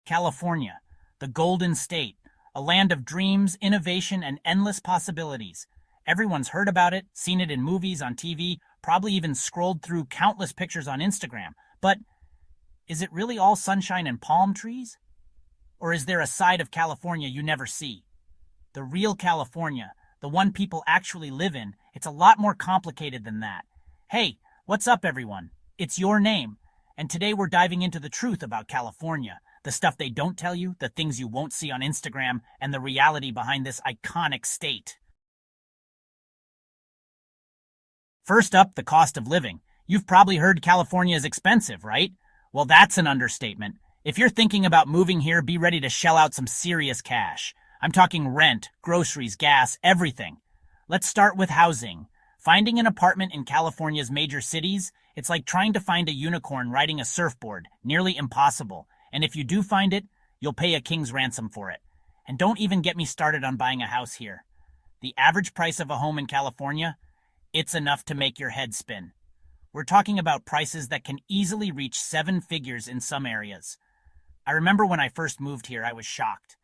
California, the Golden State, a land of dreams, innovation, and endless possibilities. Everyone's heard about it, seen it in movies, on TV, probably even scrolled through countless pictures on Instagram. But is it really all sunshine and palm trees? Or is there a side of California you never see? The real California, the one people actually live in, it's a lot more complicated than that. Hey, what's up, everyone? It's Your Name, and today we're diving into the truth about California, the stuff they don't tell you, the things you won't see on Instagram, and the reality behind this iconic state. First up, the cost of living. You've probably heard California is expensive, right? Well, that's an understatement. If you're thinking about moving here, be ready to shell out some serious cash. I'm talking rent, groceries, gas, everything. Let's start with housing. Finding an apartment in California's major cities, it's like trying to find a unicorn riding a surfboard, nearly impossible. And if you do find it, you'll pay a king's ransom for it. And don't even get me started on buying a house here. The average price of a home in California, it's enough to make your head spin. We're talking about prices that can easily reach 7 figures in some areas. I remember when I first moved here, I was shocked.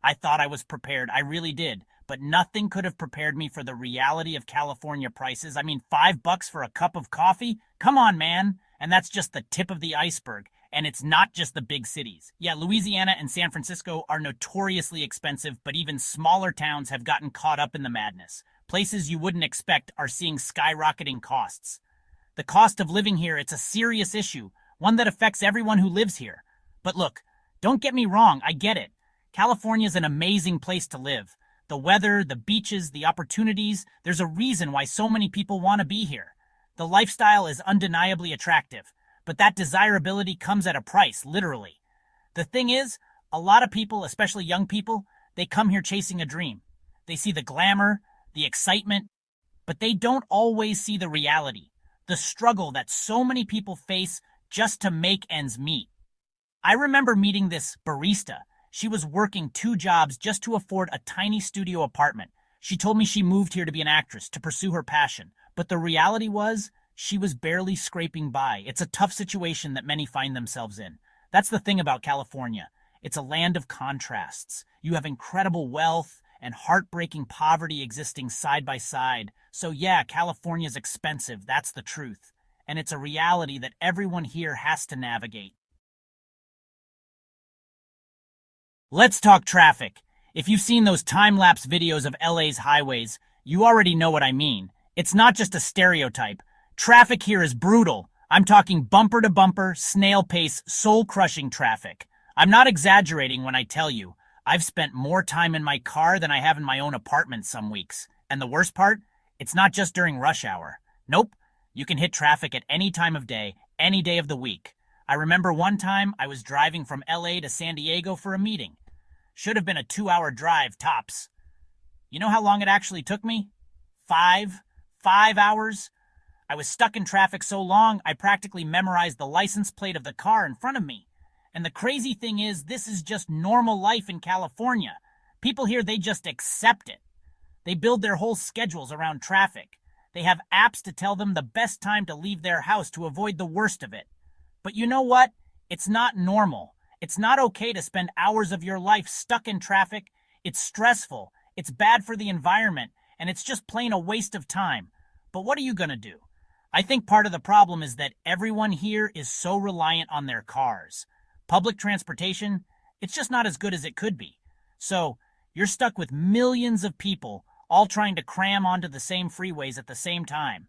I thought I was prepared, I really did, but nothing could have prepared me for the reality of California prices. I mean, $5 for a cup of coffee? Come on, man. And that's just the tip of the iceberg. And it's not just the big cities. Yeah, Louisiana and San Francisco are notoriously expensive, but even smaller towns have gotten caught up in the madness. Places you wouldn't expect are seeing skyrocketing costs. The cost of living here, it's a serious issue, one that affects everyone who lives here. But look, don't get me wrong, I get it. California's an amazing place to live. The weather, the beaches, the opportunities, there's a reason why so many people want to be here. The lifestyle is undeniably attractive, but that desirability comes at a price, literally. The thing is, a lot of people, especially young people, they come here chasing a dream. They see the glamour, the excitement, but they don't always see the reality, the struggle that so many people face just to make ends meet. I remember meeting this barista. She was working 2 jobs just to afford a tiny studio apartment. She told me she moved here to be an actress, to pursue her passion. But the reality was, she was barely scraping by. It's a tough situation that many find themselves in. That's the thing about California. It's a land of contrasts. You have incredible wealth and heartbreaking poverty existing side by side. So yeah, California's expensive, that's the truth. And it's a reality that everyone here has to navigate. Let's talk traffic. If you've seen those time-lapse videos of LA's highways, you already know what I mean. It's not just a stereotype. Traffic here is brutal. I'm talking bumper-to-bumper, snail-pace, soul-crushing traffic. I'm not exaggerating when I tell you, I've spent more time in my car than I have in my own apartment some weeks. And the worst part? It's not just during rush hour. Nope. You can hit traffic at any time of day, any day of the week. I remember one time I was driving from LA to San Diego for a meeting. Should have been a 2-hour drive, tops. You know how long it actually took me? 5 hours? I was stuck in traffic so long, I practically memorized the license plate of the car in front of me. And the crazy thing is, this is just normal life in California. People here, they just accept it. They build their whole schedules around traffic. They have apps to tell them the best time to leave their house to avoid the worst of it. But you know what? It's not normal. It's not okay to spend hours of your life stuck in traffic. It's stressful. It's bad for the environment. And it's just plain a waste of time. But what are you going to do? I think part of the problem is that everyone here is so reliant on their cars. Public transportation, it's just not as good as it could be. So you're stuck with millions of people all trying to cram onto the same freeways at the same time.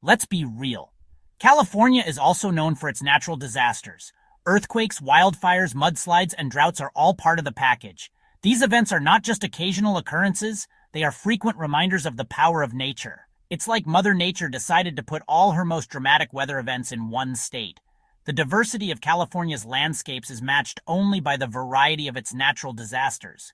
Let's be real. California is also known for its natural disasters. Earthquakes, wildfires, mudslides, and droughts are all part of the package. These events are not just occasional occurrences, they are frequent reminders of the power of nature. It's like Mother Nature decided to put all her most dramatic weather events in one state. The diversity of California's landscapes is matched only by the variety of its natural disasters.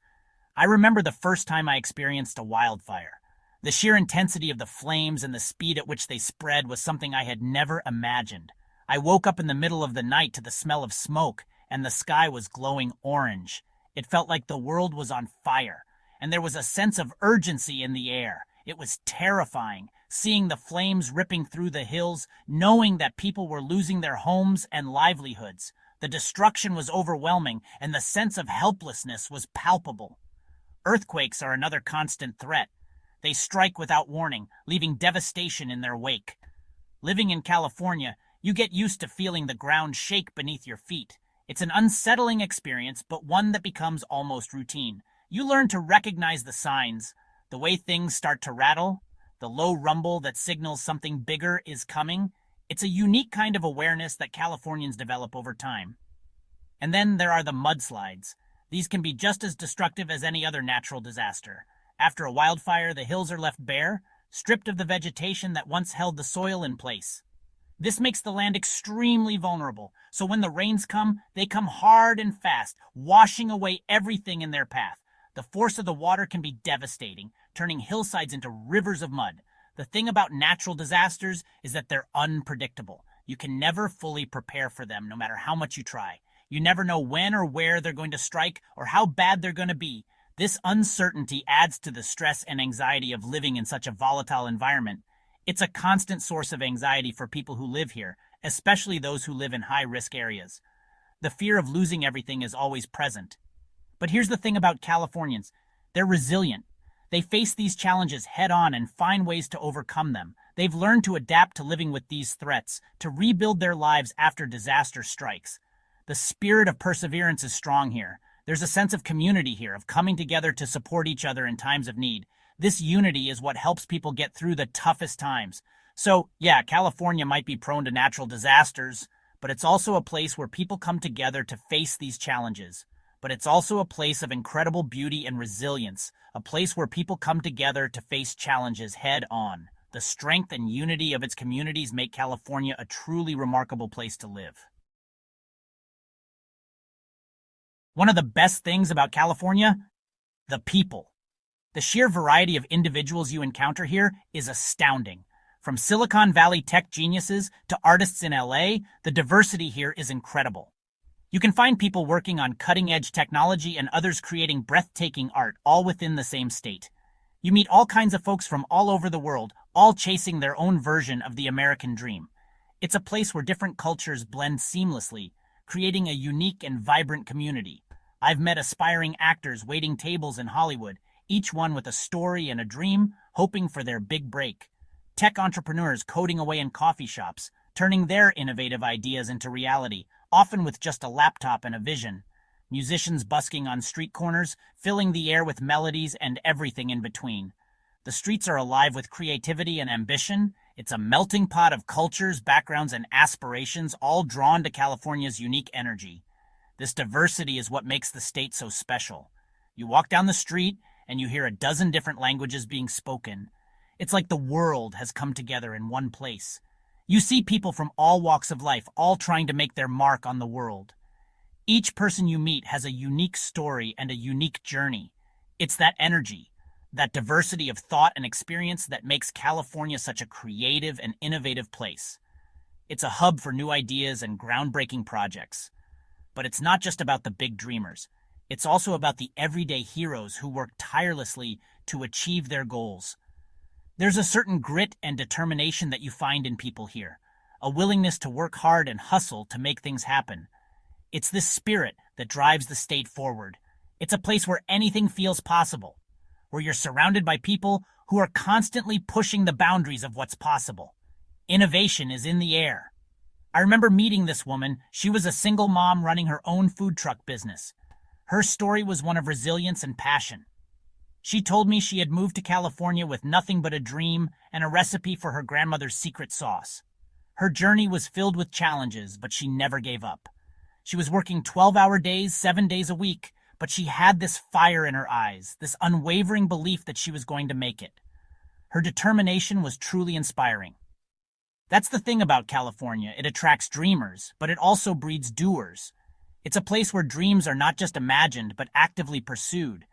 I remember the first time I experienced a wildfire. The sheer intensity of the flames and the speed at which they spread was something I had never imagined. I woke up in the middle of the night to the smell of smoke, and the sky was glowing orange. It felt like the world was on fire, and there was a sense of urgency in the air. It was terrifying, seeing the flames ripping through the hills, knowing that people were losing their homes and livelihoods. The destruction was overwhelming, and the sense of helplessness was palpable. Earthquakes are another constant threat. They strike without warning, leaving devastation in their wake. Living in California, you get used to feeling the ground shake beneath your feet. It's an unsettling experience, but one that becomes almost routine. You learn to recognize the signs, the way things start to rattle, the low rumble that signals something bigger is coming. It's a unique kind of awareness that Californians develop over time. And then there are the mudslides. These can be just as destructive as any other natural disaster. After a wildfire, the hills are left bare, stripped of the vegetation that once held the soil in place. This makes the land extremely vulnerable, so when the rains come, they come hard and fast, washing away everything in their path. The force of the water can be devastating, turning hillsides into rivers of mud. The thing about natural disasters is that they're unpredictable. You can never fully prepare for them, no matter how much you try. You never know when or where they're going to strike or how bad they're going to be. This uncertainty adds to the stress and anxiety of living in such a volatile environment. It's a constant source of anxiety for people who live here, especially those who live in high-risk areas. The fear of losing everything is always present. But here's the thing about Californians. They're resilient. They face these challenges head-on and find ways to overcome them. They've learned to adapt to living with these threats, to rebuild their lives after disaster strikes. The spirit of perseverance is strong here. There's a sense of community here, of coming together to support each other in times of need. This unity is what helps people get through the toughest times. So, yeah, California might be prone to natural disasters, but it's also a place where people come together to face these challenges. But it's also a place of incredible beauty and resilience, a place where people come together to face challenges head on. The strength and unity of its communities make California a truly remarkable place to live. One of the best things about California? The people. The sheer variety of individuals you encounter here is astounding. From Silicon Valley tech geniuses to artists in LA, the diversity here is incredible. You can find people working on cutting-edge technology and others creating breathtaking art, all within the same state. You meet all kinds of folks from all over the world, all chasing their own version of the American dream. It's a place where different cultures blend seamlessly, creating a unique and vibrant community. I've met aspiring actors waiting tables in Hollywood, each one with a story and a dream, hoping for their big break. Tech entrepreneurs coding away in coffee shops, turning their innovative ideas into reality, often with just a laptop and a vision. Musicians busking on street corners, filling the air with melodies and everything in between. The streets are alive with creativity and ambition. It's a melting pot of cultures, backgrounds, and aspirations, all drawn to California's unique energy. This diversity is what makes the state so special. You walk down the street and you hear a dozen different languages being spoken. It's like the world has come together in one place. You see people from all walks of life, all trying to make their mark on the world. Each person you meet has a unique story and a unique journey. It's that energy, that diversity of thought and experience that makes California such a creative and innovative place. It's a hub for new ideas and groundbreaking projects. But it's not just about the big dreamers. It's also about the everyday heroes who work tirelessly to achieve their goals. There's a certain grit and determination that you find in people here, a willingness to work hard and hustle to make things happen. It's this spirit that drives the state forward. It's a place where anything feels possible, where you're surrounded by people who are constantly pushing the boundaries of what's possible. Innovation is in the air. I remember meeting this woman. She was a single mom running her own food truck business. Her story was one of resilience and passion. She told me she had moved to California with nothing but a dream and a recipe for her grandmother's secret sauce. Her journey was filled with challenges, but she never gave up. She was working 12-hour days, 7 days a week, but she had this fire in her eyes, this unwavering belief that she was going to make it. Her determination was truly inspiring. That's the thing about California. It attracts dreamers, but it also breeds doers. It's a place where dreams are not just imagined, but actively pursued.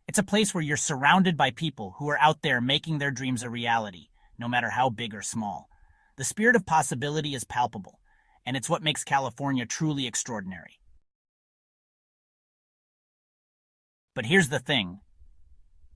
It's a place where you're surrounded by people who are out there making their dreams a reality, no matter how big or small. The spirit of possibility is palpable, and it's what makes California truly extraordinary. But here's the thing.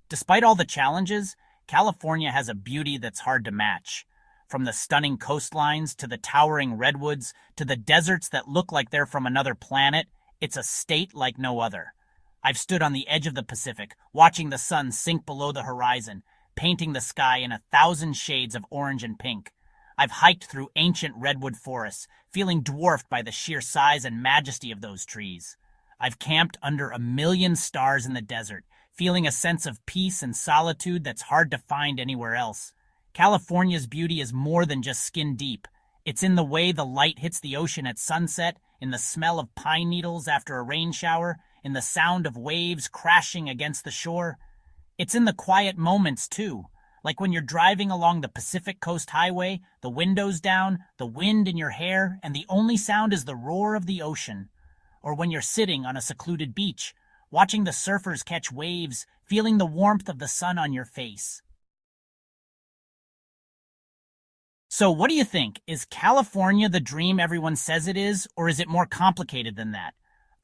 Despite all the challenges, California has a beauty that's hard to match. From the stunning coastlines to the towering redwoods to the deserts that look like they're from another planet, it's a state like no other. I've stood on the edge of the Pacific, watching the sun sink below the horizon, painting the sky in 1,000 shades of orange and pink. I've hiked through ancient redwood forests, feeling dwarfed by the sheer size and majesty of those trees. I've camped under 1,000,000 stars in the desert, feeling a sense of peace and solitude that's hard to find anywhere else. California's beauty is more than just skin deep. It's in the way the light hits the ocean at sunset, in the smell of pine needles after a rain shower, in the sound of waves crashing against the shore. It's in the quiet moments, too, like when you're driving along the Pacific Coast Highway, the windows down, the wind in your hair, and the only sound is the roar of the ocean. Or when you're sitting on a secluded beach, watching the surfers catch waves, feeling the warmth of the sun on your face. So what do you think? Is California the dream everyone says it is, or is it more complicated than that?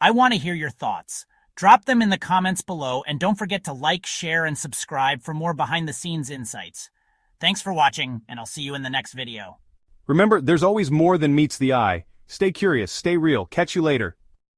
I want to hear your thoughts. Drop them in the comments below, and don't forget to like, share, and subscribe for more behind-the-scenes insights. Thanks for watching, and I'll see you in the next video. Remember, there's always more than meets the eye. Stay curious, stay real. Catch you later.